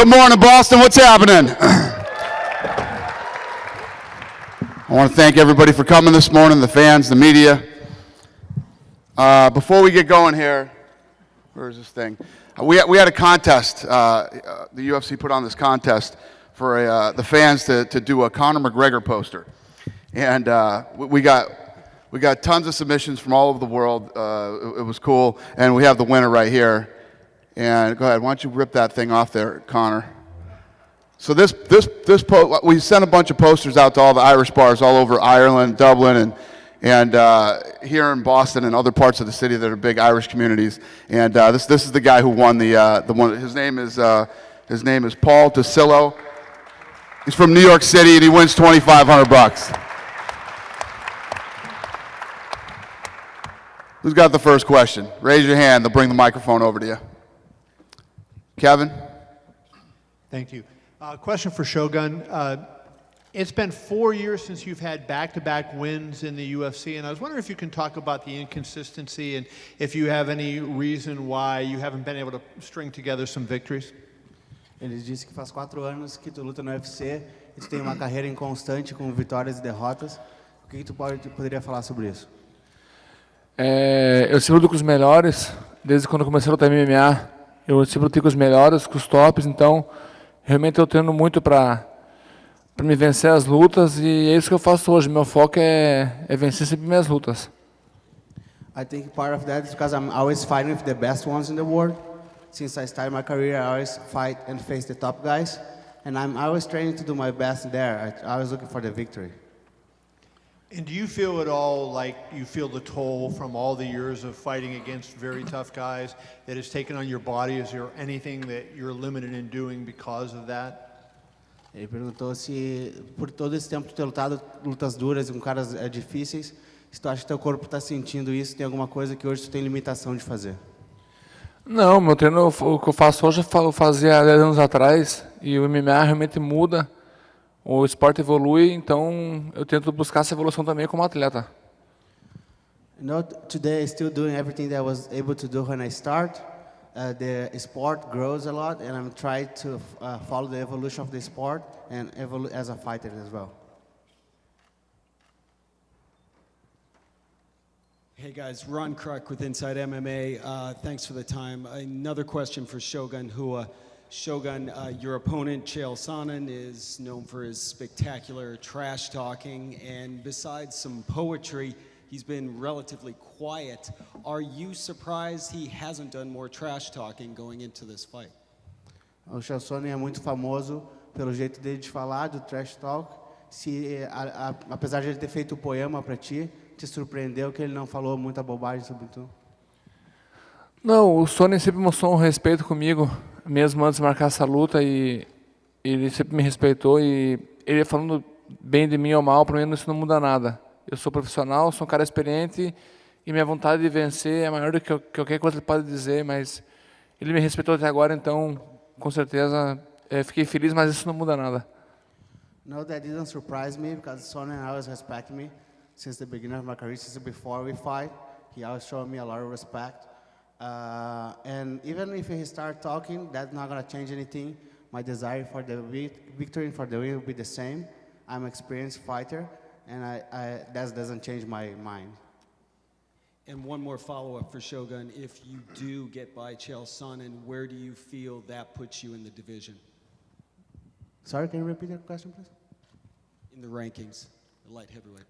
Good morning, Boston. What's happening? I want to thank everybody for coming this morning, the fans, the media. Before we get going here, where is this thing? We had a contest. The UFC put on this contest for the fans to do a Conor McGregor poster. And we got tons of submissions from all over the world. It was cool. And we have the winner right here. And go ahead, why don't you rip that thing off there, Conor? So we sent a bunch of posters out to all the Irish bars all over Ireland, Dublin, and here in Boston and other parts of the city that are big Irish communities. And this is the guy who won the one. His name is Paul Tasillo. He's from New York City and he wins $2,500. Who's got the first question? Raise your hand. They'll bring the microphone over to you. Kevin? Thank you. Question for Shogun. It's been 4 years since you've had back-to-back wins in the UFC, and I was wondering if you can talk about the inconsistency and if you have any reason why you haven't been able to string together some victories. Ele disse que faz 4 anos que tu luta no UFC e tu tem uma carreira inconstante com vitórias e derrotas. O que tu poderia falar sobre isso? Eu sempre luto com os melhores, desde quando comecei a lutar MMA. Eu sempre lutei com os melhores, com os tops, então realmente eu treino muito para me vencer as lutas e é isso que eu faço hoje. Meu foco é vencer sempre minhas lutas. I think part of that is because I'm always fighting with the best ones in the world. Since I started my career, I always fight and face the top guys, and I'm always training to do my best there. I was looking for the victory. And do you feel at all like you feel the toll from all the years of fighting against very tough guys that has taken on your body? Is there anything that you're limited in doing because of that? Ele perguntou se, por todo esse tempo tu ter lutado lutas duras com caras difíceis, se tu acha que teu corpo está sentindo isso, tem alguma coisa que hoje tu tem limitação de fazer? Não, meu treino, o que eu faço hoje eu fazia há 10 anos atrás e o MMA realmente muda. O esporte evolui, então eu tento buscar essa evolução também como atleta. You know, today I'm still doing everything that I was able to do when I start. The sport grows a lot, and I'm trying to follow the evolution of the sport and evolve as a fighter as well. Hey guys, Ron Kruk with Inside MMA. Thanks for the time. Another question for Shogun Hua. Shogun, your opponent, Chael Sonnen, is known for his spectacular trash talking, and besides some poetry, he's been relatively quiet. Are you surprised he hasn't done more trash talking going into this fight? O Chael Sonnen é muito famoso pelo jeito dele de falar, do trash talk. Apesar de ele ter feito o poema para ti, te surpreendeu que ele não falou muita bobagem sobre tu? Não, o Sonnen sempre mostrou um respeito comigo, mesmo antes de marcar essa luta, e ele sempre me respeitou, e ele falando bem de mim ou mal, para mim isso não muda nada. Eu sou profissional, sou um cara experiente, e minha vontade de vencer é maior do que qualquer coisa que ele pode dizer, mas ele me respeitou até agora, então, com certeza, fiquei feliz, mas isso não muda nada. No, that didn't surprise me, because Sonnen always respect me since the beginning of my career, since before we fight. He always showed me a lot of respect. And even if he start talking, that's not going to change anything. My desire for the victory and for the win will be the same. I'm an experienced fighter, and that doesn't change my mind. And one more follow-up for Shogun. If you do get by Chael Sonnen, where do you feel that puts you in the division? Sorry, can you repeat the question, please? In the rankings, the light heavyweight.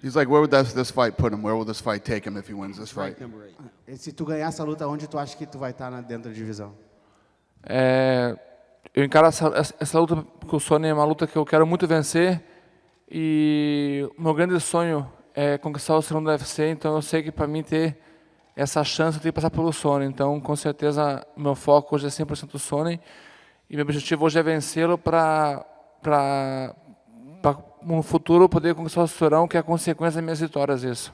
He's like, where would this fight put him? Where will this fight take him if he wins this fight? Rank number 8. E se tu ganhar essa luta, onde tu acha que tu vai estar dentro da divisão? Eu encaro essa luta com o Sonnen, é uma luta que eu quero muito vencer, e o meu grande sonho é conquistar o segundo UFC, então eu sei que para mim ter essa chance eu tenho que passar pelo Sonnen, então com certeza meu foco hoje é 100% o Sonnen, e meu objetivo hoje é vencê-lo para no futuro poder conquistar o cinturão, que é a consequência das minhas vitórias, isso.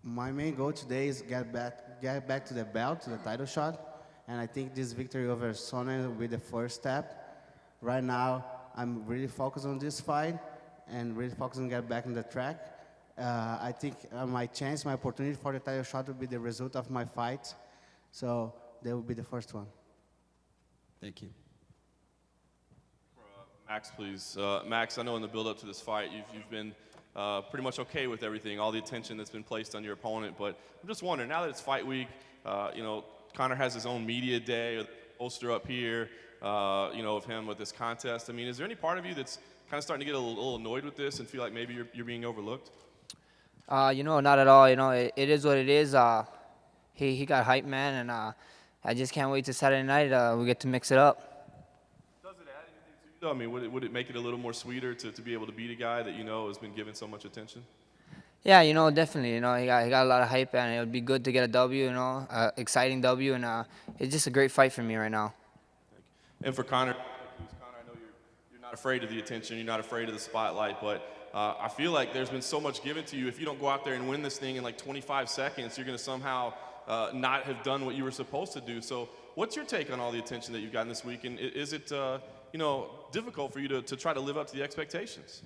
My main goal today is get back to the belt, to the title shot, and I think this victory over Sonnen will be the first step. Right now, I'm really focused on this fight and really focused on getting back on the track. I think my opportunity for the title shot will be the result of my fight, so that will be the first one. Thank you. Max, please. Max, I know in the build-up to this fight, you've been pretty much okay with everything, all the attention that's been placed on your opponent. But I'm just wondering, now that it's fight week, Conor has his own media day, poster up here, of him with this contest. I mean, is there any part of you that's kind of starting to get a little annoyed with this and feel like maybe you're being overlooked? Not at all. It is what it is. He got hype, man, and I just can't wait to Saturday night. We get to mix it up. Does it add anything to you, though? I mean, would it make it a little more sweeter to be able to beat a guy that has been given so much attention? Yeah, definitely. He got a lot of hype, and it would be good to get a W. Exciting W, and it's just a great fight for me right now. And for Conor, I know you're not afraid of the attention, you're not afraid of the spotlight, but I feel like there's been so much given to you. If you don't go out there and win this thing in like 25 seconds, you're going to somehow not have done what you were supposed to do. So what's your take on all the attention that you've gotten this week? And is it difficult for you to try to live up to the expectations?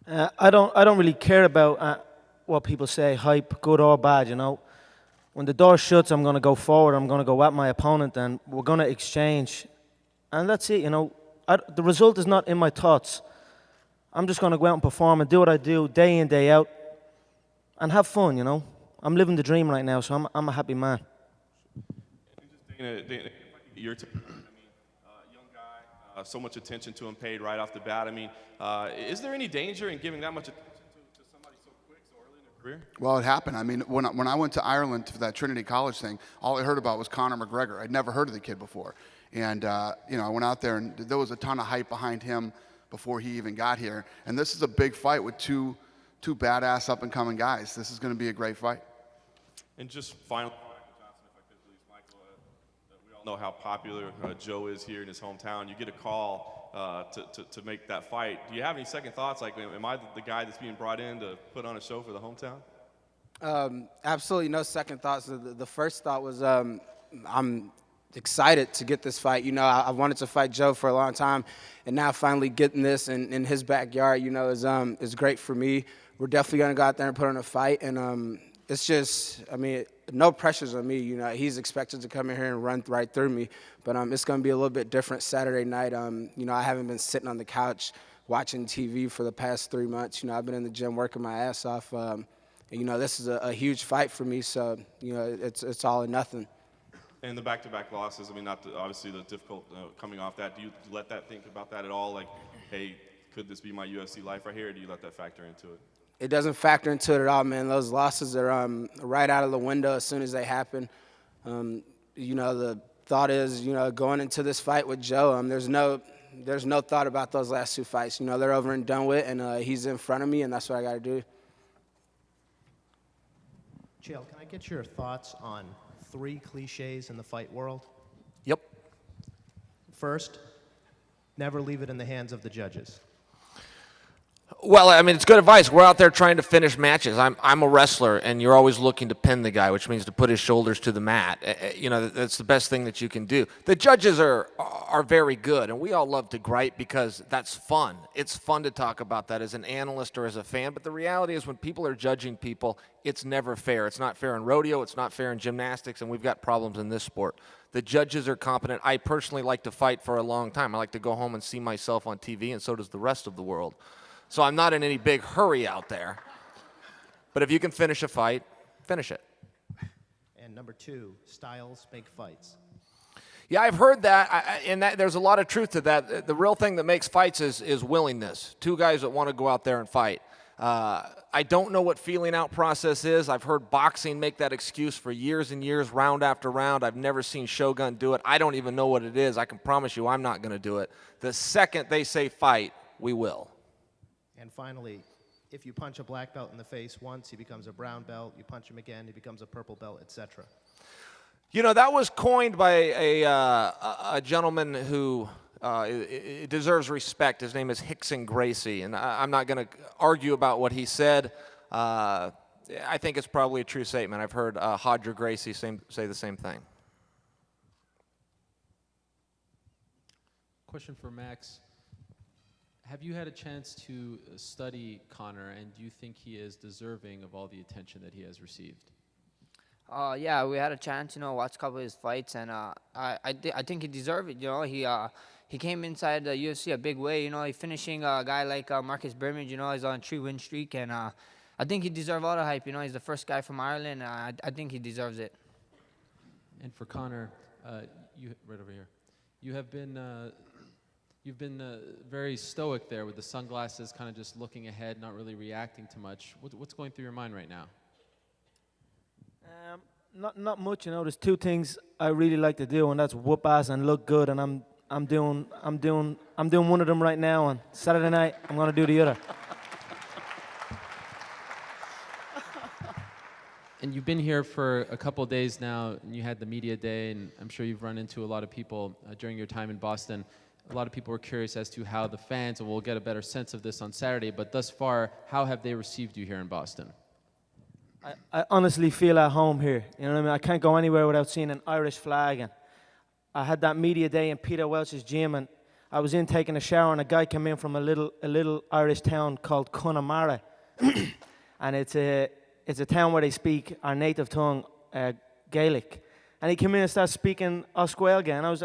I don't really care about what people say, hype, good or bad, When the door shuts, I'm going to go forward. I'm going to go at my opponent, and we're going to exchange. And that's it, the result is not in my thoughts. I'm just going to go out and perform and do what I do day in, day out, and have fun, I'm living the dream right now, so I'm a happy man. Dana, if I could get your take, young guy, so much attention to him paid right off the bat. I mean, is there any danger in giving that much attention to somebody so quick, so early in their career? Well, it happened. I mean, when I went to Ireland for that Trinity College thing, all I heard about was Conor McGregor. I'd never heard of the kid before. And, I went out there, and there was a ton of hype behind him before he even got here. And this is a big fight with two badass up-and-coming guys. This is going to be a great fight. And just finally, Michael Johnson, if I could please. Michael, we all know how popular Joe is here in his hometown. You get a call to make that fight. Do you have any second thoughts? Like, am I the guy that's being brought in to put on a show for the hometown? Absolutely no second thoughts. The first thought was I'm excited to get this fight. I wanted to fight Joe for a long time, and now finally getting this in his backyard, is great for me. We're definitely going to go out there and put on a fight, and it's just, no pressures on me. He's expected to come in here and run right through me, but it's going to be a little bit different Saturday night. I haven't been sitting on the couch watching TV for the past 3 months. I've been in the gym working my ass off. This is a huge fight for me, so, it's all or nothing. And the back-to-back losses, obviously the difficult coming off that. Do you let that think about that at all? Like, hey, could this be my UFC life right here, or do you let that factor into it? It doesn't factor into it at all, man. Those losses are right out of the window as soon as they happen. The thought is, going into this fight with Joe, there's no thought about those last two fights. They're over and done with, and he's in front of me, and that's what I got to do. Chael, can I get your thoughts on 3 cliches in the fight world? Yep. First, never leave it in the hands of the judges. Well, it's good advice. We're out there trying to finish matches. I'm a wrestler, and you're always looking to pin the guy, which means to put his shoulders to the mat. That's the best thing that you can do. The judges are very good, and we all love to gripe because that's fun. It's fun to talk about that as an analyst or as a fan, but the reality is when people are judging people, it's never fair. It's not fair in rodeo. It's not fair in gymnastics, and we've got problems in this sport. The judges are competent. I personally like to fight for a long time. I like to go home and see myself on TV, and so does the rest of the world. So I'm not in any big hurry out there. But if you can finish a fight, finish it. And number 2, styles make fights. Yeah, I've heard that, and there's a lot of truth to that. The real thing that makes fights is willingness. 2 guys that want to go out there and fight. I don't know what feeling out process is. I've heard boxing make that excuse for years and years, round after round. I've never seen Shogun do it. I don't even know what it is. I can promise you I'm not going to do it. The second they say fight, we will. And finally, if you punch a black belt in the face once, he becomes a brown belt. You punch him again, he becomes a purple belt, etc. That was coined by a gentleman who deserves respect. His name is Hickson Gracie, and I'm not going to argue about what he said. I think it's probably a true statement. I've heard Hodger Gracie say the same thing. Question for Max. Have you had a chance to study Conor, and do you think he is deserving of all the attention that he has received? Yeah, we had a chance, watch a couple of his fights, and I think he deserved it. He came inside the UFC a big way. He finishing a guy like Marcus Berman. He's on a 3-win streak, and I think he deserves all the hype. He's the first guy from Ireland. I think he deserves it. And for Connor, you right over here. You've been very stoic there with the sunglasses, kind of just looking ahead, not really reacting to much. What's going through your mind right now? Not much, There's two things I really like to do, and that's whoop ass and look good. And I'm doing one of them right now. On Saturday night, I'm gonna do the other. And you've been here for a couple of days now, and you had the media day, and I'm sure you've run into a lot of people during your time in Boston. A lot of people were curious as to how the fans, and we'll get a better sense of this on Saturday, but thus far, how have they received you here in Boston? I honestly feel at home here. You know what I mean? I can't go anywhere without seeing an Irish flag. And I had that media day in Peter Welch's gym, and I was in taking a shower, and a guy came in from a little Irish town called Connemara, and it's a town where they speak our native tongue, Gaelic. And he came in and started speaking Osquelga, and I was,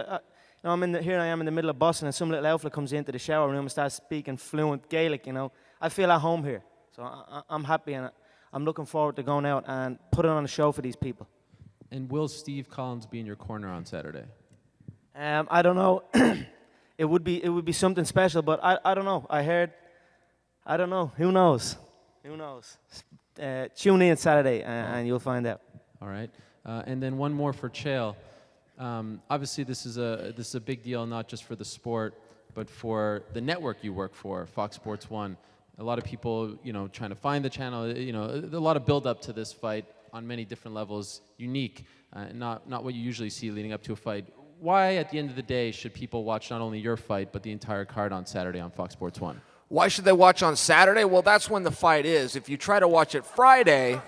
here I am in the middle of Boston, and some little outfit comes into the shower room and starts speaking fluent Gaelic. I feel at home here, so I'm happy, and I'm looking forward to going out and putting on a show for these people. And will Steve Collins be in your corner on Saturday? I don't know. It would be something special, but I don't know. I don't know. Who knows? Who knows? Tune in Saturday, and you'll find out. All right. And then one more for Chael. Obviously, this is a big deal, not just for the sport, but for the network you work for, Fox Sports 1. A lot of people, trying to find the channel, a lot of build up to this fight on many different levels, unique, not what you usually see leading up to a fight. Why, at the end of the day, should people watch not only your fight, but the entire card on Saturday on Fox Sports 1? Why should they watch on Saturday? Well, that's when the fight is. If you try to watch it Friday,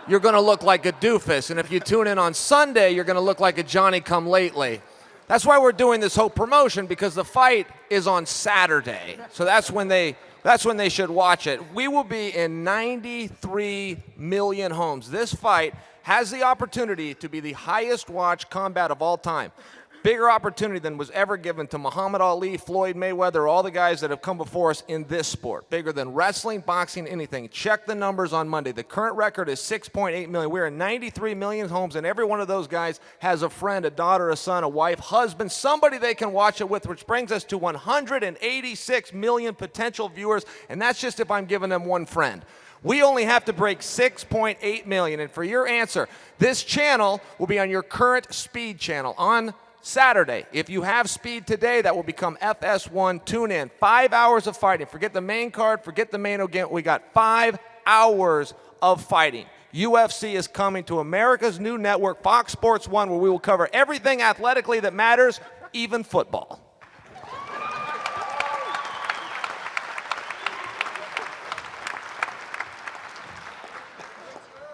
you're going to look like a doofus. And if you tune in on Sunday, you're going to look like a Johnny-come-lately. That's why we're doing this whole promotion, because the fight is on Saturday. So that's when they should watch it. We will be in 93 million homes. This fight has the opportunity to be the highest watched combat of all time. Bigger opportunity than was ever given to Muhammad Ali, Floyd Mayweather, all the guys that have come before us in this sport. Bigger than wrestling, boxing, anything. Check the numbers on Monday. The current record is 6.8 million. We're in 93 million homes, and every one of those guys has a friend, a daughter, a son, a wife, husband, somebody they can watch it with, which brings us to 186 million potential viewers, and that's just if I'm giving them one friend. We only have to break 6.8 million, and for your answer, this channel will be on your current speed channel on Saturday. If you have speed today, that will become FS1. Tune in. 5 hours of fighting. Forget the main card, forget the main event. We got 5 hours of fighting. UFC is coming to America's new network, Fox Sports 1, where we will cover everything athletically that matters, even football.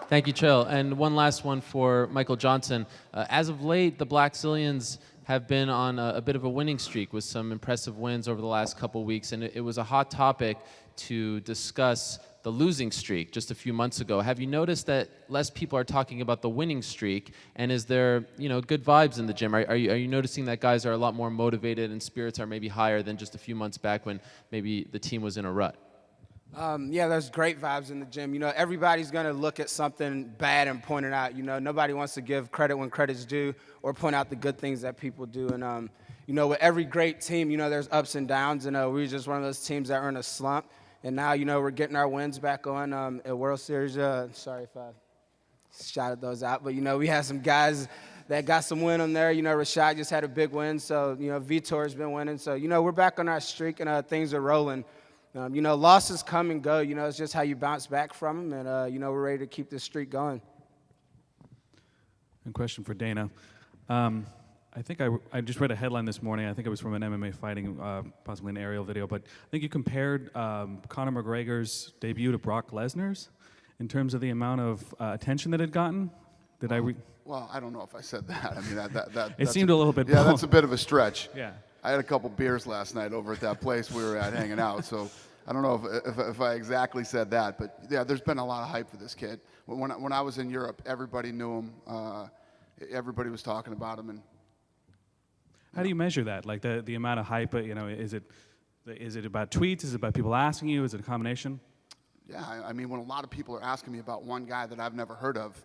Thank you, Chael. And one last one for Michael Johnson. As of late, the Black Zillions have been on a bit of a winning streak with some impressive wins over the last couple weeks, and it was a hot topic to discuss the losing streak just a few months ago. Have you noticed that less people are talking about the winning streak, and is there good vibes in the gym? Are you noticing that guys are a lot more motivated and spirits are maybe higher than just a few months back when maybe the team was in a rut? Yeah, there's great vibes in the gym. Everybody's going to look at something bad and point it out. Nobody wants to give credit when credit's due or point out the good things that people do. And, with every great team, there's ups and downs. And we're just one of those teams that are in a slump. And now, we're getting our wins back on at World Series. Sorry if I shouted those out. But, we had some guys that got some win on there. Rashad just had a big win. So, Vitor's been winning. So, we're back on our streak and things are rolling. Losses come and go. It's just how you bounce back from them. And, we're ready to keep this streak going. And question for Dana. I think I just read a headline this morning. I think it was from an MMA fighting, possibly an aerial video. But I think you compared Conor McGregor's debut to Brock Lesnar's in terms of the amount of attention that it had gotten. Did I? Well, I don't know if I said that. I mean, it seemed a little bit. Yeah, that's a bit of a stretch. Yeah. I had a couple beers last night over at that place we were at hanging out. So I don't know if I exactly said that, but yeah, there's been a lot of hype for this kid. When I was in Europe, everybody knew him. Everybody was talking about him, and How do you measure that? Like the amount of hype, is it about tweets? Is it about people asking you? Is it a combination? yeah, I mean, when a lot of people are asking me about one guy that I've never heard of,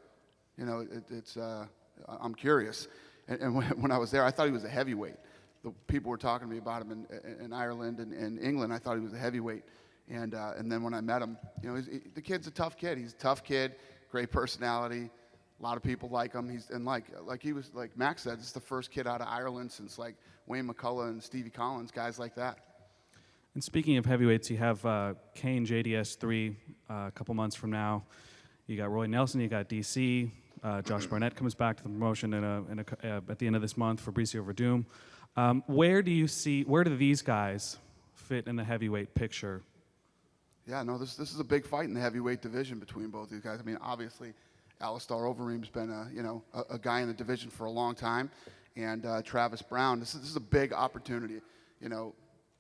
I'm curious. And when I was there, I thought he was a heavyweight. The people were talking to me about him in Ireland and in England. I thought he was a heavyweight. And then when I met him, the kid's a tough kid. He's a tough kid, great personality. A lot of people like him. Like Max said, this is the first kid out of Ireland since like Wayne McCullough and Stevie Collins, guys like that. And speaking of heavyweights, you have Kane JDS 3 a couple months from now. You got Roy Nelson, you got DC. Josh Barnett comes back to the promotion at the end of this month. Fabricio Verdum. Where do these guys fit in the heavyweight picture? Yeah, no, this is a big fight in the heavyweight division between both these guys. I mean, obviously, Alistair Overeem's been a guy in the division for a long time, and Travis Brown. This is a big opportunity.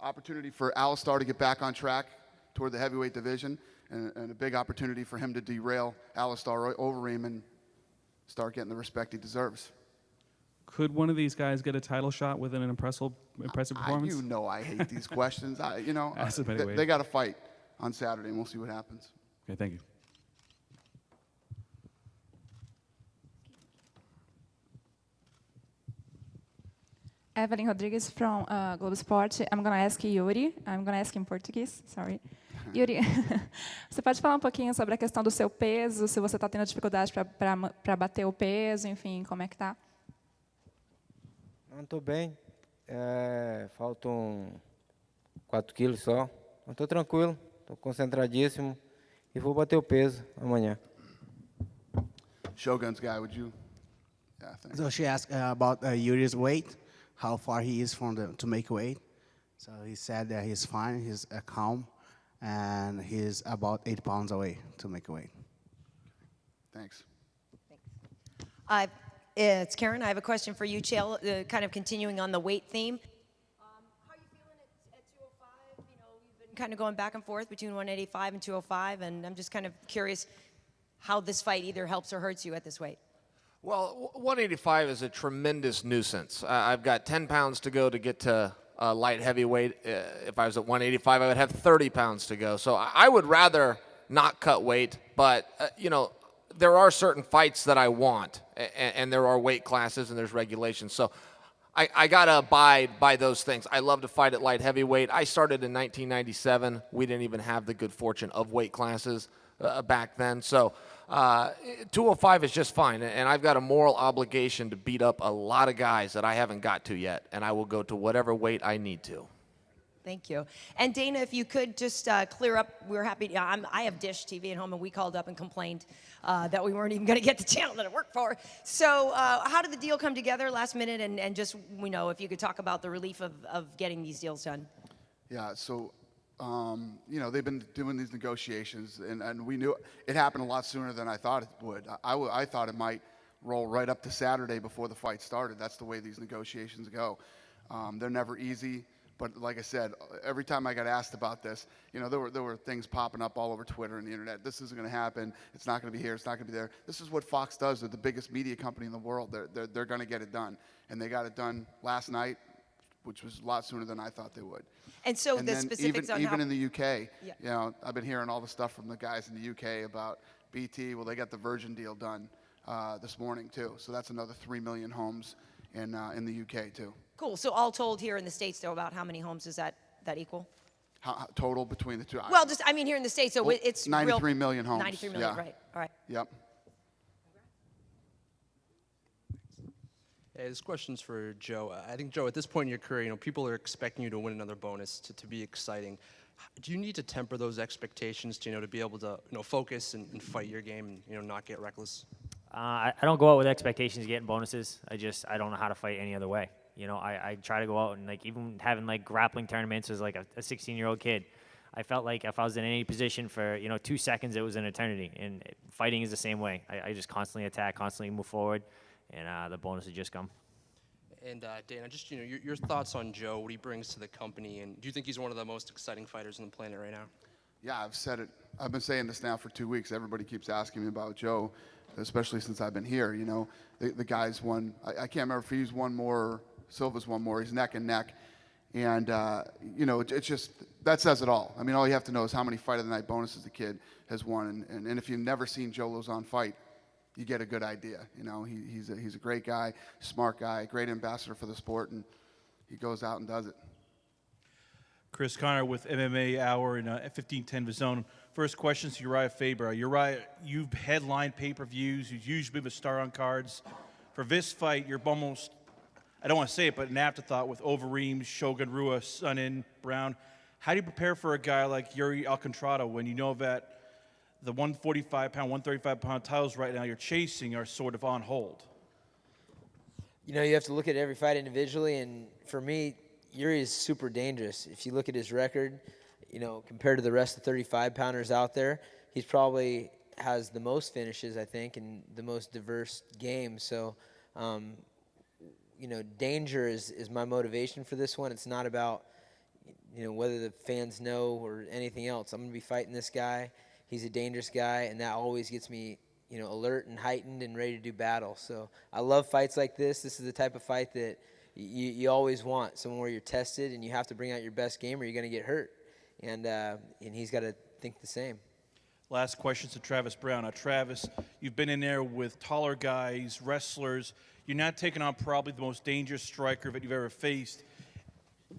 Opportunity for Alistair to get back on track toward the heavyweight division, and a big opportunity for him to derail Alistair Overeem and start getting the respect he deserves. Could one of these guys get a title shot with an impressive performance? I hate these questions. Ask them anyway. They got to fight on Saturday, and we'll see what happens. Okay, thank you. Evelyn Rodriguez from Globo Sport. I'm going to ask Yuri. I'm going to ask in Portuguese, sorry. Yuri, você pode falar um pouquinho sobre a questão do seu peso, se você está tendo dificuldade para bater o peso, enfim, como é que tá? Não estou bem. Faltam 4 quilos só. Não estou tranquilo, estou concentradíssimo e vou bater o peso amanhã. Shogun's guy, would you? Yeah, thanks. So she asked about Yuri's weight, how far he is to make weight. So he said that he's fine, he's calm, and he's about 8 pounds away to make weight. Thanks. It's Karen. I have a question for you, Chael, kind of continuing on the weight theme. How are you feeling at 205? You've been kind of going back and forth between 185 and 205, and I'm just kind of curious how this fight either helps or hurts you at this weight. Well, 185 is a tremendous nuisance. I've got 10 pounds to go to get to light heavyweight. If I was at 185, I would have 30 pounds to go. So I would rather not cut weight, but, there are certain fights that I want, and there are weight classes and there's regulations. So I got to abide by those things. I love to fight at light heavyweight. I started in 1997. We didn't even have the good fortune of weight classes back then. So 205 is just fine, and I've got a moral obligation to beat up a lot of guys that I haven't got to yet, and I will go to whatever weight I need to. Thank you. And Dana, if you could just clear up, we're happy. I have Dish TV at home, and we called up and complained that we weren't even going to get the channel that I work for. So how did the deal come together last minute? And just, if you could talk about the relief of getting these deals done. Yeah, so, they've been doing these negotiations, and we knew it happened a lot sooner than I thought it would. I thought it might roll right up to Saturday before the fight started. That's the way these negotiations go. They're never easy. But like I said, every time I got asked about this, there were things popping up all over Twitter and the internet. This isn't going to happen. It's not going to be here. It's not going to be there. This is what Fox does. They're the biggest media company in the world. They're going to get it done. And they got it done last night, which was a lot sooner than I thought they would. And so the specifics on even how... in the UK, Yeah. I've been hearing all the stuff from the guys in the UK about BT. Well, they got the Virgin deal done this morning, too. So that's another 3 million homes in the UK, too. Cool. So all told here in the States, though, about how many homes does that equal? Total between the two? Well, here in the States, so it's 93 million homes. 93 million, yeah. right. All right. Yep. Hey, this question's for Joe. I think, Joe, at this point in your career, people are expecting you to win another bonus to be exciting. Do you need to temper those expectations to be able to focus and fight your game and not get reckless? I don't go out with expectations of getting bonuses. I don't know how to fight any other way. I try to go out and even having grappling tournaments as a 16-year-old kid. I felt like if I was in any position for 2 seconds, it was an eternity. And fighting is the same way. I just constantly attack, constantly move forward, and the bonuses just come. And Dana, just your thoughts on Joe, what he brings to the company, and do you think he's one of the most exciting fighters on the planet right now? Yeah, I've said it. I've been saying this now for 2 weeks. Everybody keeps asking me about Joe, especially since I've been here. You know, the guy's won. I can't remember if he's won more, Silva's won more. He's neck and neck, and you know, it's just that says it all. I mean, all you have to know is how many Fight of the Night bonuses the kid has won, and if you've never seen Joe Lozon fight, you get a good idea. You know, he's a great guy, smart guy, great ambassador for the sport, and he goes out and does it. Chris Connor with MMA Hour and 1510 Zone. First question to Uriah Faber. Uriah, you've headlined pay-per-views. You've usually been a star on cards. For this fight, you're almost, I don't want to say it, but an afterthought with Overeem, Shogun Rua, Sonnen, Brown. How do you prepare for a guy like Yuri Alcantara when you know that the 145-pound, 135-pound titles right now you're chasing are sort of on hold? You know, you have to look at every fight individually, and for me, Yuri is super dangerous. If you look at his record, you know, compared to the rest of the 35-pounders out there, he's probably has the most finishes, I think, and the most diverse game. So, you know, danger is my motivation for this one. It's not about, you know, whether the fans know or anything else. I'm going to be fighting this guy. He's a dangerous guy, and that always gets me, you know, alert and heightened and ready to do battle. So I love fights like this. This is the type of fight that you always want, someone where you're tested and you have to bring out your best game or you're going to get hurt. And he's got to think the same. Last question to Travis Brown. Travis, you've been in there with taller guys, wrestlers. You're not taking on probably the most dangerous striker that you've ever faced.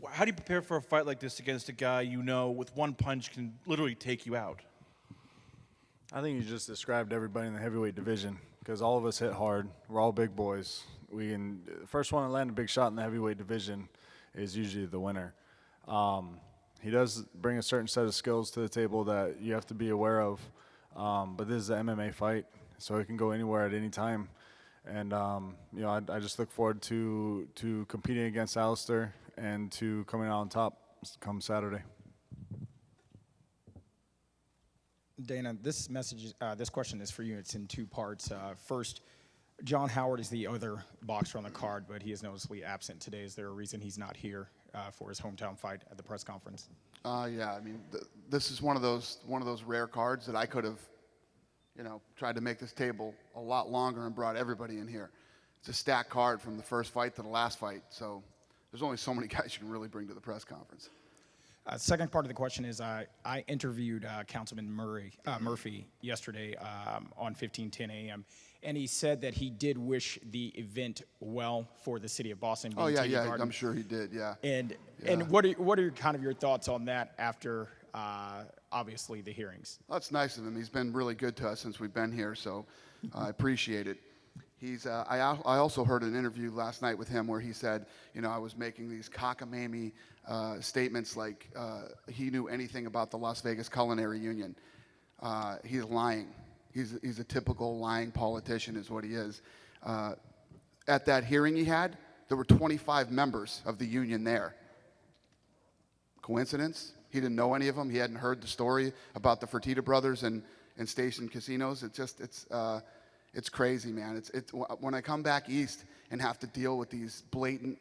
How do you prepare for a fight like this against a guy you know with one punch can literally take you out? I think you just described everybody in the heavyweight division because all of us hit hard. We're all big boys. The first one to land a big shot in the heavyweight division is usually the winner. He does bring a certain set of skills to the table that you have to be aware of, but this is an MMA fight, so it can go anywhere at any time. And you know, I just look forward to competing against Alistair and to coming out on top come Saturday. Dana, this question is for you. It's in two parts. First, John Howard is the other boxer on the card, but he is noticeably absent today. Is there a reason he's not here for his hometown fight at the press conference? Yeah, I mean, this is one of those rare cards that I could have, you know, tried to make this table a lot longer and brought everybody in here. It's a stacked card from the first fight to the last fight, so there's only so many guys you can really bring to the press conference. Second part of the question is I interviewed Councilman Murphy yesterday on 1510 AM, and he said that he did wish the event well for the city of Boston. Oh, yeah, TD yeah, Garden. I'm sure he did, yeah. And Yeah. what are kind of your thoughts on that after obviously the hearings? Well, that's nice of him. He's been really good to us since we've been here, so I appreciate it. I also heard an interview last night with him where he said, you know, I was making these cockamamie statements like he knew anything about the Las Vegas Culinary Union. He's lying. He's a typical lying politician is what he is. At that hearing he had, there were 25 members of the union there. Coincidence? He didn't know any of them. He hadn't heard the story about the Fertitta brothers and Station Casinos. It's crazy, man. It's when I come back east and have to deal with these blatant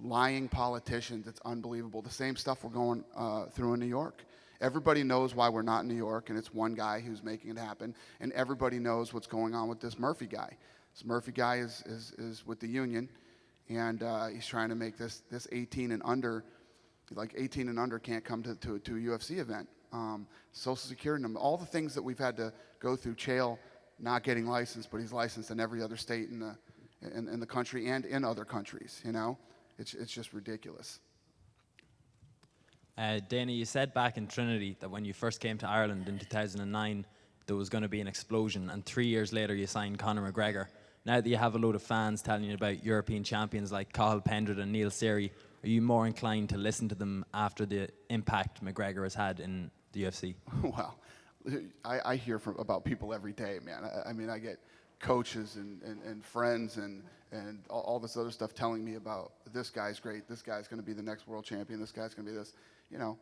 lying politicians, it's unbelievable. The same stuff we're going through in New York. Everybody knows why we're not in New York, and it's one guy who's making it happen. And everybody knows what's going on with this Murphy guy. This Murphy guy is with the union, and he's trying to make this 18 and under, like 18 and under can't come to a UFC event. Social Security number, all the things that we've had to go through. Chael not getting licensed, but he's licensed in every other state in the country and in other countries. You know, it's just ridiculous. Dana, you said back in Trinity that when you first came to Ireland in 2009, there was going to be an explosion, and 3 years later you signed Conor McGregor. Now that you have a load of fans telling you about European champions like Cathal Pendred and Neil Seery, are you more inclined to listen to them after the impact McGregor has had in the UFC? Well, I hear about people every day, man. I mean, I get coaches and friends and all this other stuff telling me about this guy's great, this guy's going to be the next world champion, this guy's going to be this. You know,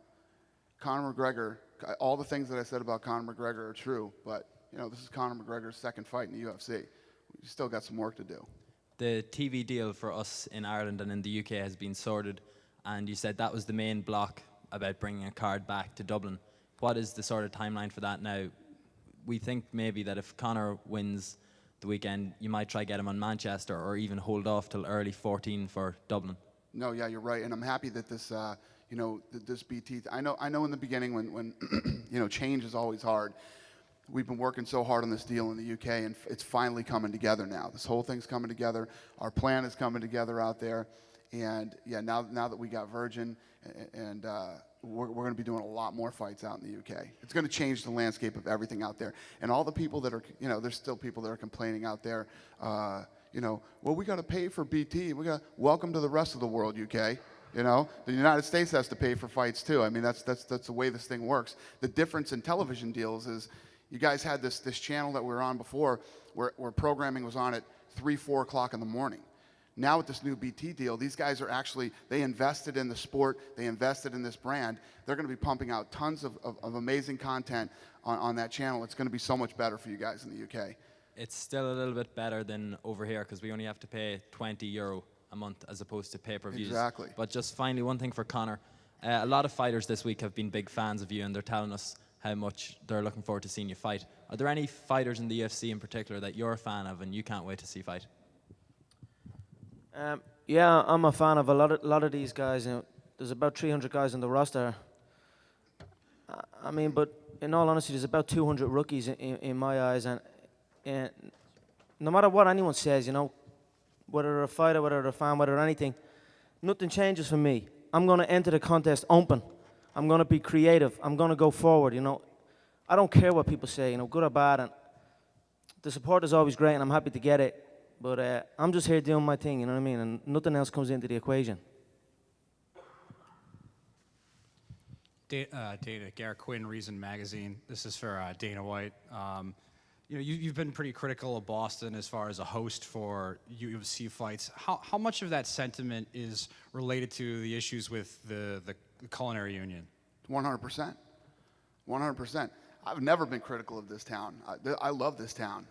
Conor McGregor, all the things that I said about Conor McGregor are true, but, you know, this is Conor McGregor's second fight in the UFC. We still got some work to do. the TV deal for us in Ireland and in the UK has been sorted, and you said that was the main block about bringing a card back to Dublin. What is the sort of timeline for that now? We think maybe that if Conor wins the weekend, you might try get him on Manchester or even hold off till early 14 for Dublin. No, yeah, you're right, and I'm happy that this, this BT. I know in the beginning when change is always hard. We've been working so hard on this deal in the UK, and it's finally coming together now. This whole thing's coming together. Our plan is coming together out there, and yeah, now that we got Virgin, and we're going to be doing a lot more fights out in the UK. It's going to change the landscape of everything out there, and all the people that are, there's still people that are complaining out there. Well, we got to pay for BT. Welcome to the rest of the world, UK. The United States has to pay for fights too. I mean, that's the way this thing works. The difference in television deals is, you guys had this channel that we were on before, where programming was on at 3, 4 o'clock in the morning. Now with this new BT deal, these guys are they invested in the sport, they invested in this brand. They're going to be pumping out tons of amazing content on that channel. It's going to be so much better for you guys in the UK. It's still a little bit better than over here because we only have to pay €20 a month as opposed to pay-per-views. Exactly. But just finally, one thing for Conor. A lot of fighters this week have been big fans of you, and they're telling us how much they're looking forward to seeing you fight. Are there any fighters in the UFC in particular that you're a fan of and you can't wait to see fight? Yeah, I'm a fan of a lot of these guys. There's about 300 guys on the roster. I mean, but in all honesty, there's about 200 rookies in my eyes, and no matter what anyone says, whether they're a fighter, whether they're a fan, whether anything, nothing changes for me. I'm going to enter the contest open. I'm going to be creative. I'm going to go forward, I don't care what people say, good or bad. And the support is always great, and I'm happy to get it. But I'm just here doing my thing, you know what I mean? And nothing else comes into the equation. Dana, Garrett Quinn, Reason Magazine. This is for Dana White. You've been pretty critical of Boston as far as a host for UFC fights. How much of that sentiment is related to the issues with the culinary union? 100%. 100%. I've never been critical of this town. I love this town.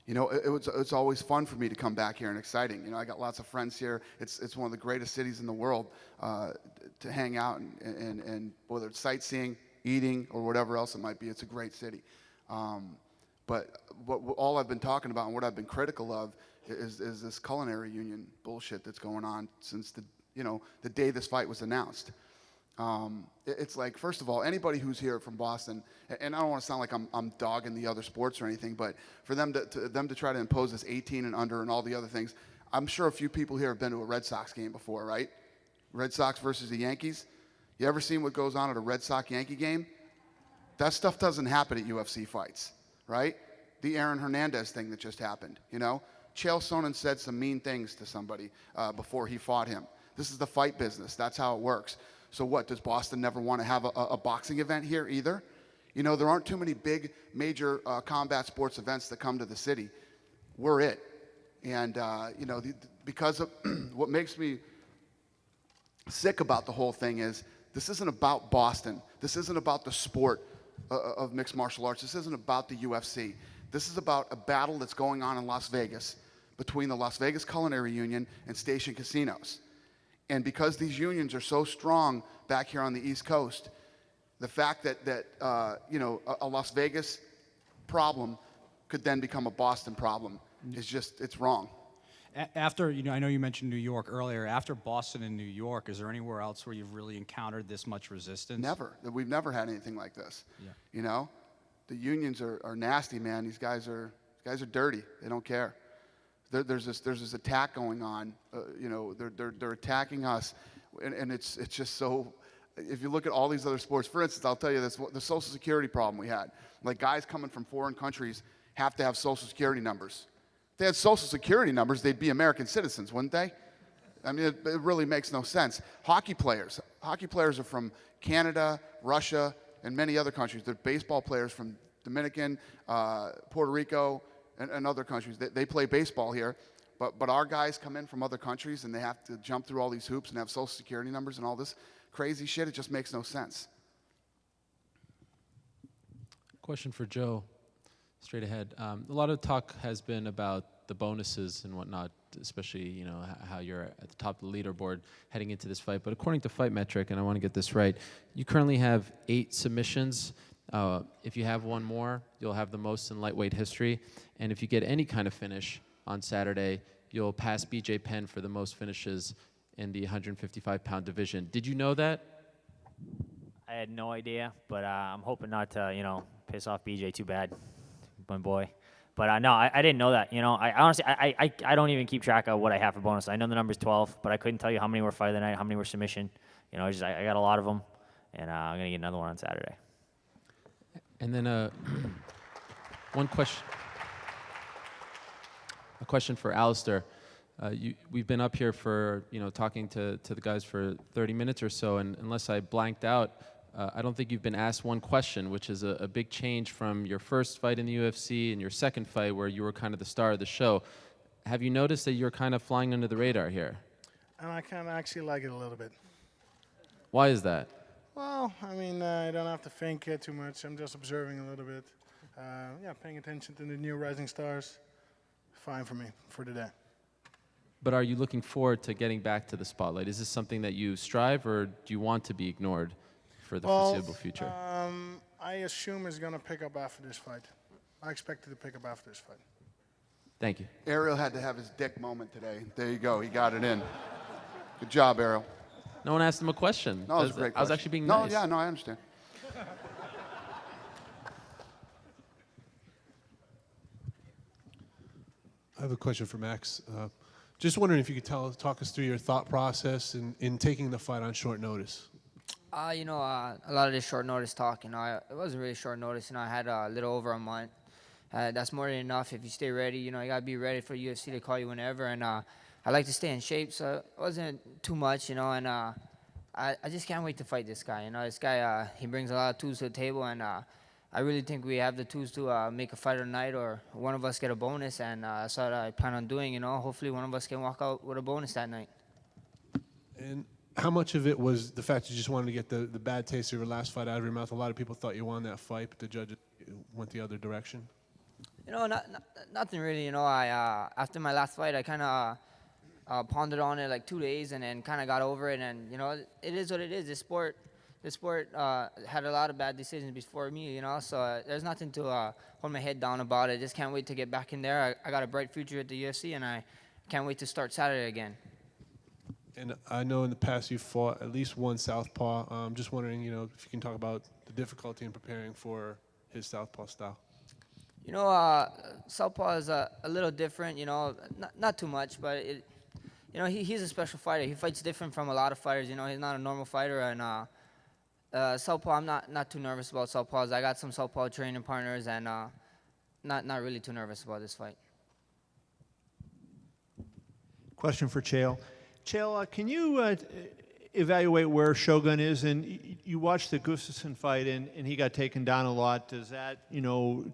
It's always fun for me to come back here and exciting. I got lots of friends here. It's one of the greatest cities in the world to hang out and whether it's sightseeing, eating, or whatever else it might be, it's a great city. But all I've been talking about and what I've been critical of is this culinary union bullshit that's going on since the day this fight was announced. It's like, first of all, anybody who's here from Boston, and I don't want to sound like I'm dogging the other sports or anything, but for them to try to impose this 18 and under and all the other things, I'm sure a few people here have been to a Red Sox game before, right? Red Sox versus the Yankees. You ever seen what goes on at a Red Sox-Yankee game? That stuff doesn't happen at UFC fights, right? The Aaron Hernandez thing that just happened, Chael Sonnen said some mean things to somebody before he fought him. This is the fight business. That's how it works. So what, does Boston never want to have a boxing event here either? There aren't too many big, major combat sports events that come to the city. We're it. And, because of what makes me sick about the whole thing is this isn't about Boston. This isn't about the sport of mixed martial arts. This isn't about the UFC. This is about a battle that's going on in Las Vegas between the Las Vegas Culinary Union and Station Casinos. And because these unions are so strong back here on the East Coast, the fact that a Las Vegas problem could then become a Boston problem is just, it's wrong. After, I know you mentioned New York earlier. After Boston and New York, is there anywhere else where you've really encountered this much resistance? Never. We've never had anything like this. Yeah. The unions are nasty, man. These guys are dirty. They don't care. There's this attack going on. They're attacking us, and it's just so. If you look at all these other sports, for instance, I'll tell you this: the Social Security problem we had. Like, guys coming from foreign countries have to have Social Security numbers. If they had Social Security numbers, they'd be American citizens, wouldn't they? I mean, it really makes no sense. Hockey players are from Canada, Russia, and many other countries. They're baseball players from Dominican, Puerto Rico, and other countries. They play baseball here, but our guys come in from other countries and they have to jump through all these hoops and have Social Security numbers and all this crazy shit. It just makes no sense. Question for Joe, straight ahead. A lot of talk has been about the bonuses and whatnot, especially how you're at the top of the leaderboard heading into this fight. But according to Fight Metric, and I want to get this right, you currently have 8 submissions. If you have one more, you'll have the most in lightweight history. And if you get any kind of finish on Saturday, you'll pass BJ Penn for the most finishes in the 155-pound division. Did you know that? I had no idea, but I'm hoping not to, piss off BJ too bad, my boy. But no, I didn't know that. I honestly, I don't even keep track of what I have for bonus. I know the number's 12, but I couldn't tell you how many were fight of the night, how many were submission. I got a lot of them, and I'm gonna get another one on Saturday. And then one question. A question for Alistair. We've been up here for talking to the guys for 30 minutes or so, and unless I blanked out, I don't think you've been asked one question, which is a big change from your first fight in the UFC and your second fight where you were kind of the star of the show. Have you noticed that you're kind of flying under the radar here? And I kind of actually like it a little bit. Why is that? Well, I mean, I don't have to think too much. I'm just observing a little bit. Paying attention to the new rising stars. Fine for me for today. But are you looking forward to getting back to the spotlight? Is this something that you strive, or do you want to be ignored for the foreseeable future? I assume it's going to pick up after this fight. I expect it to pick up after this fight. Thank you. Ariel had to have his dick moment today. There you go. He got it in. Good job, Ariel. No one asked him a question. No, it was a great question. I was actually being no, nice. Yeah, no, I understand. I have a question for Max. Just wondering if you could talk us through your thought process in taking the fight on short notice. A lot of this short notice talk, it wasn't really short notice. I had a little over a month. That's more than enough if you stay ready. You got to be ready for UFC to call you whenever. And I like to stay in shape, so it wasn't too much, and I just can't wait to fight this guy. This guy, he brings a lot of tools to the table, and I really think we have the tools to make a fight of the night, or one of us get a bonus, and that's what I plan on doing. Hopefully one of us can walk out with a bonus that night. And how much of it was the fact you just wanted to get the bad taste of your last fight out of your mouth? A lot of people thought you won that fight, but the judges went the other direction. Nothing really. After my last fight, I kind of pondered on it like 2 days, and then kind of got over it. And it is what it is. This sport had a lot of bad decisions before me. So there's nothing to hold my head down about it. Just can't wait to get back in there. I got a bright future at the UFC, and I can't wait to start Saturday again. And I know in the past you fought at least one southpaw. I'm just wondering, if you can talk about the difficulty in preparing for his southpaw style. Southpaw is a little different. Not too much, but he's a special fighter. He fights different from a lot of fighters. He's not a normal fighter, and southpaw, I'm not too nervous about southpaws. I got some southpaw training partners, and not really too nervous about this fight. Question for Chael. Chael, can you evaluate where Shogun is? And you watched the Gustafsson fight, and he got taken down a lot. Does that,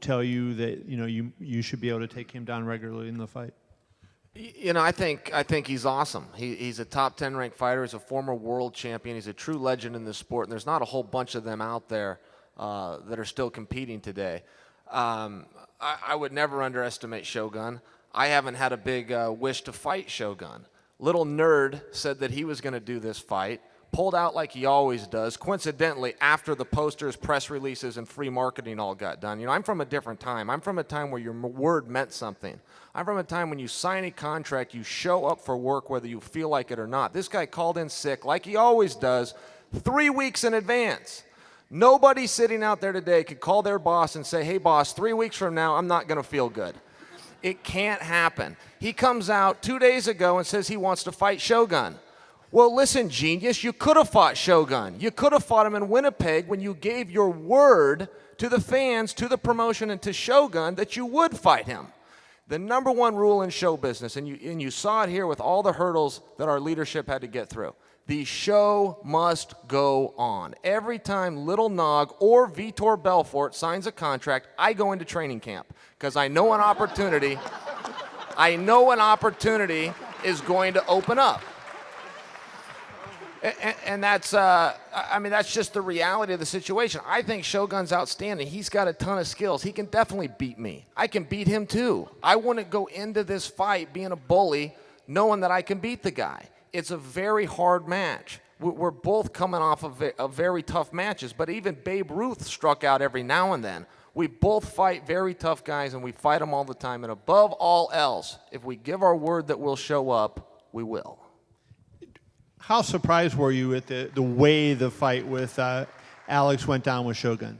tell you that you should be able to take him down regularly in the fight? I think he's awesome. He's a top 10 ranked fighter. He's a former world champion. He's a true legend in this sport, and there's not a whole bunch of them out there that are still competing today. I would never underestimate Shogun. I haven't had a big wish to fight Shogun. Little nerd said that he was going to do this fight, pulled out like he always does, coincidentally after the posters, press releases, and free marketing all got done. I'm from a different time. I'm from a time where your word meant something. I'm from a time when you sign a contract, you show up for work whether you feel like it or not. This guy called in sick like he always does 3 weeks in advance. Nobody sitting out there today could call their boss and say, hey boss, 3 weeks from now I'm not going to feel good. It can't happen. He comes out 2 days ago and says he wants to fight Shogun. Well, listen, genius, you could have fought Shogun. You could have fought him in Winnipeg when you gave your word to the fans, to the promotion, and to Shogun that you would fight him. The number one rule in show business, and you saw it here with all the hurdles that our leadership had to get through, the show must go on. Every time Little Nog or Vitor Belfort signs a contract, I go into training camp because I know an opportunity is going to open up. And that's, I mean, that's just the reality of the situation. I think Shogun's outstanding. He's got a ton of skills. He can definitely beat me. I can beat him too. I wouldn't go into this fight being a bully knowing that I can beat the guy. It's a very hard match. We're both coming off of very tough matches, but even Babe Ruth struck out every now and then. We both fight very tough guys, and we fight them all the time. And above all else, if we give our word that we'll show up, we will. How surprised were you at the way the fight with Alex went down with Shogun?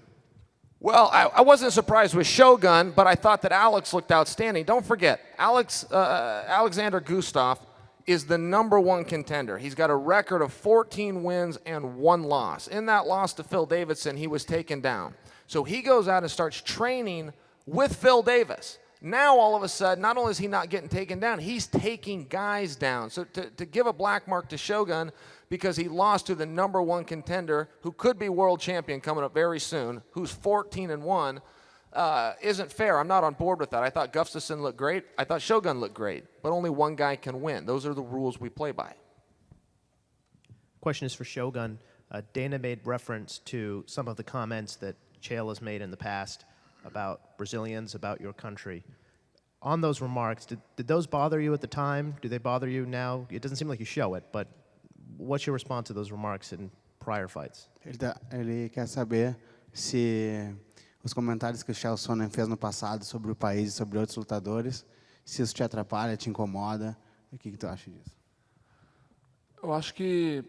Well, I wasn't surprised with Shogun, but I thought that Alex looked outstanding. Don't forget, Alexander Gustaf is the #1 contender. He's got a record of 14 wins and 1 loss. In that loss to Phil Davidson, he was taken down. So he goes out and starts training with Phil Davis. Now, all of a sudden, not only is he not getting taken down, he's taking guys down. So to give a black mark to Shogun because he lost to the #1 contender who could be world champion coming up very soon, who's 14-1, isn't fair. I'm not on board with that. I thought Gustafsson looked great. I thought Shogun looked great. But only one guy can win. Those are the rules we play by. Question is for Shogun. Dana made reference to some of the comments that Chael has made in the past about Brazilians, about your country. On those remarks, did those bother you at the time? Do they bother you now? It doesn't seem like you show it, but what's your response to those remarks in prior fights? Ele quer saber se os comentários que o Sonnen fez no passado sobre o país e sobre outros lutadores, se isso te atrapalha, te incomoda, o que tu acha disso? Eu acho que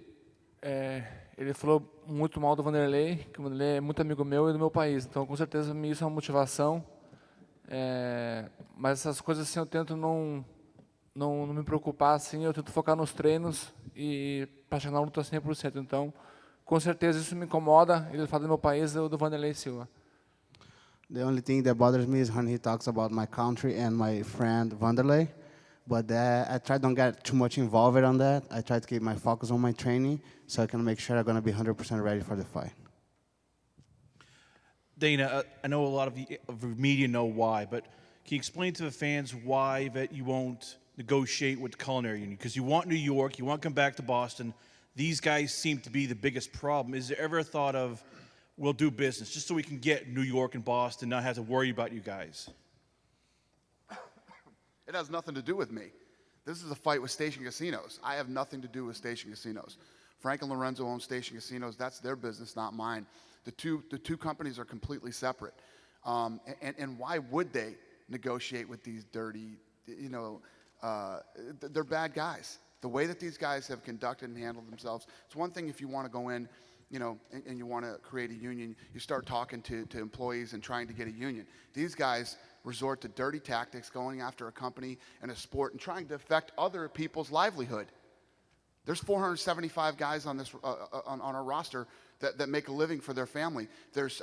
ele falou muito mal do Vanderlei, que o Vanderlei é muito amigo meu e do meu país, então com certeza isso é uma motivação. Mas essas coisas assim eu tento não me preocupar assim, eu tento focar nos treinos e para chegar na luta 100%. Então, com certeza isso me incomoda. Ele fala do meu país e do Vanderlei Silva. The only thing that bothers me is when he talks about my country and my friend Vanderlei. But I try don't get too much involved on that. I try to keep my focus on my training so I can make sure I'm going to be 100% ready for the fight. Dana, I know a lot of the media know why, but can you explain to the fans why that you won't negotiate with the culinary union? Because you want New York, you want to come back to Boston. These guys seem to be the biggest problem. Is there ever a thought of, we'll do business, just so we can get New York and Boston, not have to worry about you guys? It has nothing to do with me. This is a fight with Station Casinos. I have nothing to do with Station Casinos. Frank and Lorenzo own Station Casinos. That's their business, not mine. The two companies are completely separate. And why would they negotiate with these dirty, they're bad guys. The way that these guys have conducted and handled themselves, it's one thing if you want to go in, and you want to create a union, you start talking to employees and trying to get a union. These guys resort to dirty tactics, going after a company and a sport and trying to affect other people's livelihood. There's 475 guys on this on our roster that make a living for their family. There's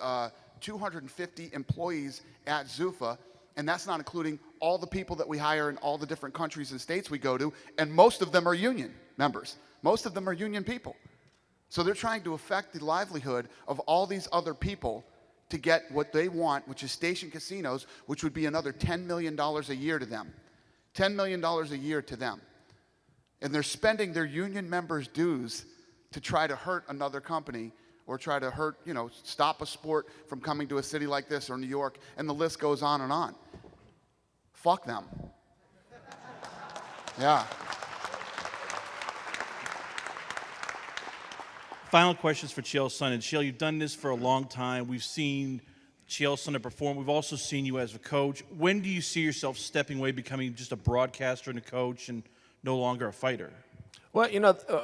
250 employees at Zuffa, and that's not including all the people that we hire in all the different countries and states we go to, and most of them are union members. Most of them are union people. So they're trying to affect the livelihood of all these other people to get what they want, which is Station Casinos, which would be another $10 million a year to them. $10 million a year to them. And they're spending their union members' dues to try to hurt another company or try to hurt, stop a sport from coming to a city like this or New York, and the list goes on and on. Fuck them. Yeah. Final questions for Chael Sonnen. Chael, you've done this for a long time. We've seen Chael Sonnen perform. We've also seen you as a coach. When do you see yourself stepping away, becoming just a broadcaster and a coach and no longer a fighter? Well,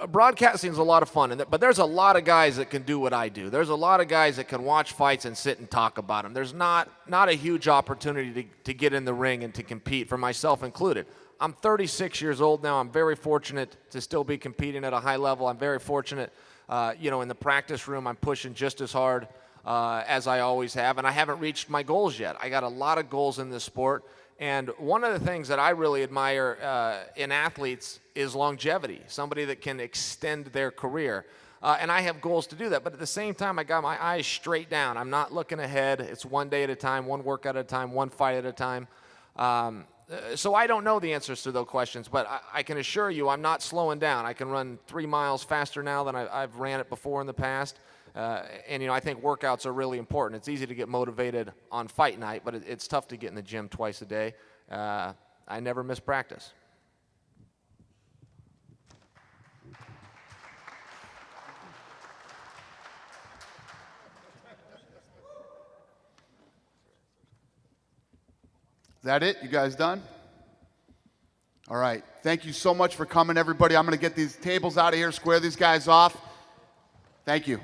broadcasting is a lot of fun, but there's a lot of guys that can do what I do. There's a lot of guys that can watch fights and sit and talk about them. There's not a huge opportunity to get in the ring and to compete, for myself included. I'm 36 years old now. I'm very fortunate to still be competing at a high level. I'm very fortunate, in the practice room, I'm pushing just as hard as I always have, and I haven't reached my goals yet. I got a lot of goals in this sport, and one of the things that I really admire in athletes is longevity, somebody that can extend their career. And I have goals to do that, but at the same time, I got my eyes straight down. I'm not looking ahead. It's one day at a time, one workout at a time, one fight at a time. So I don't know the answers to those questions, but I can assure you I'm not slowing down. I can run 3 miles faster now than I've ran it before in the past. And, I think workouts are really important. It's easy to get motivated on fight night, but it's tough to get in the gym twice a day. I never miss practice. Is that it? You guys done? All right. Thank you so much for coming, everybody. I'm going to get these tables out of here, square these guys off. Thank you.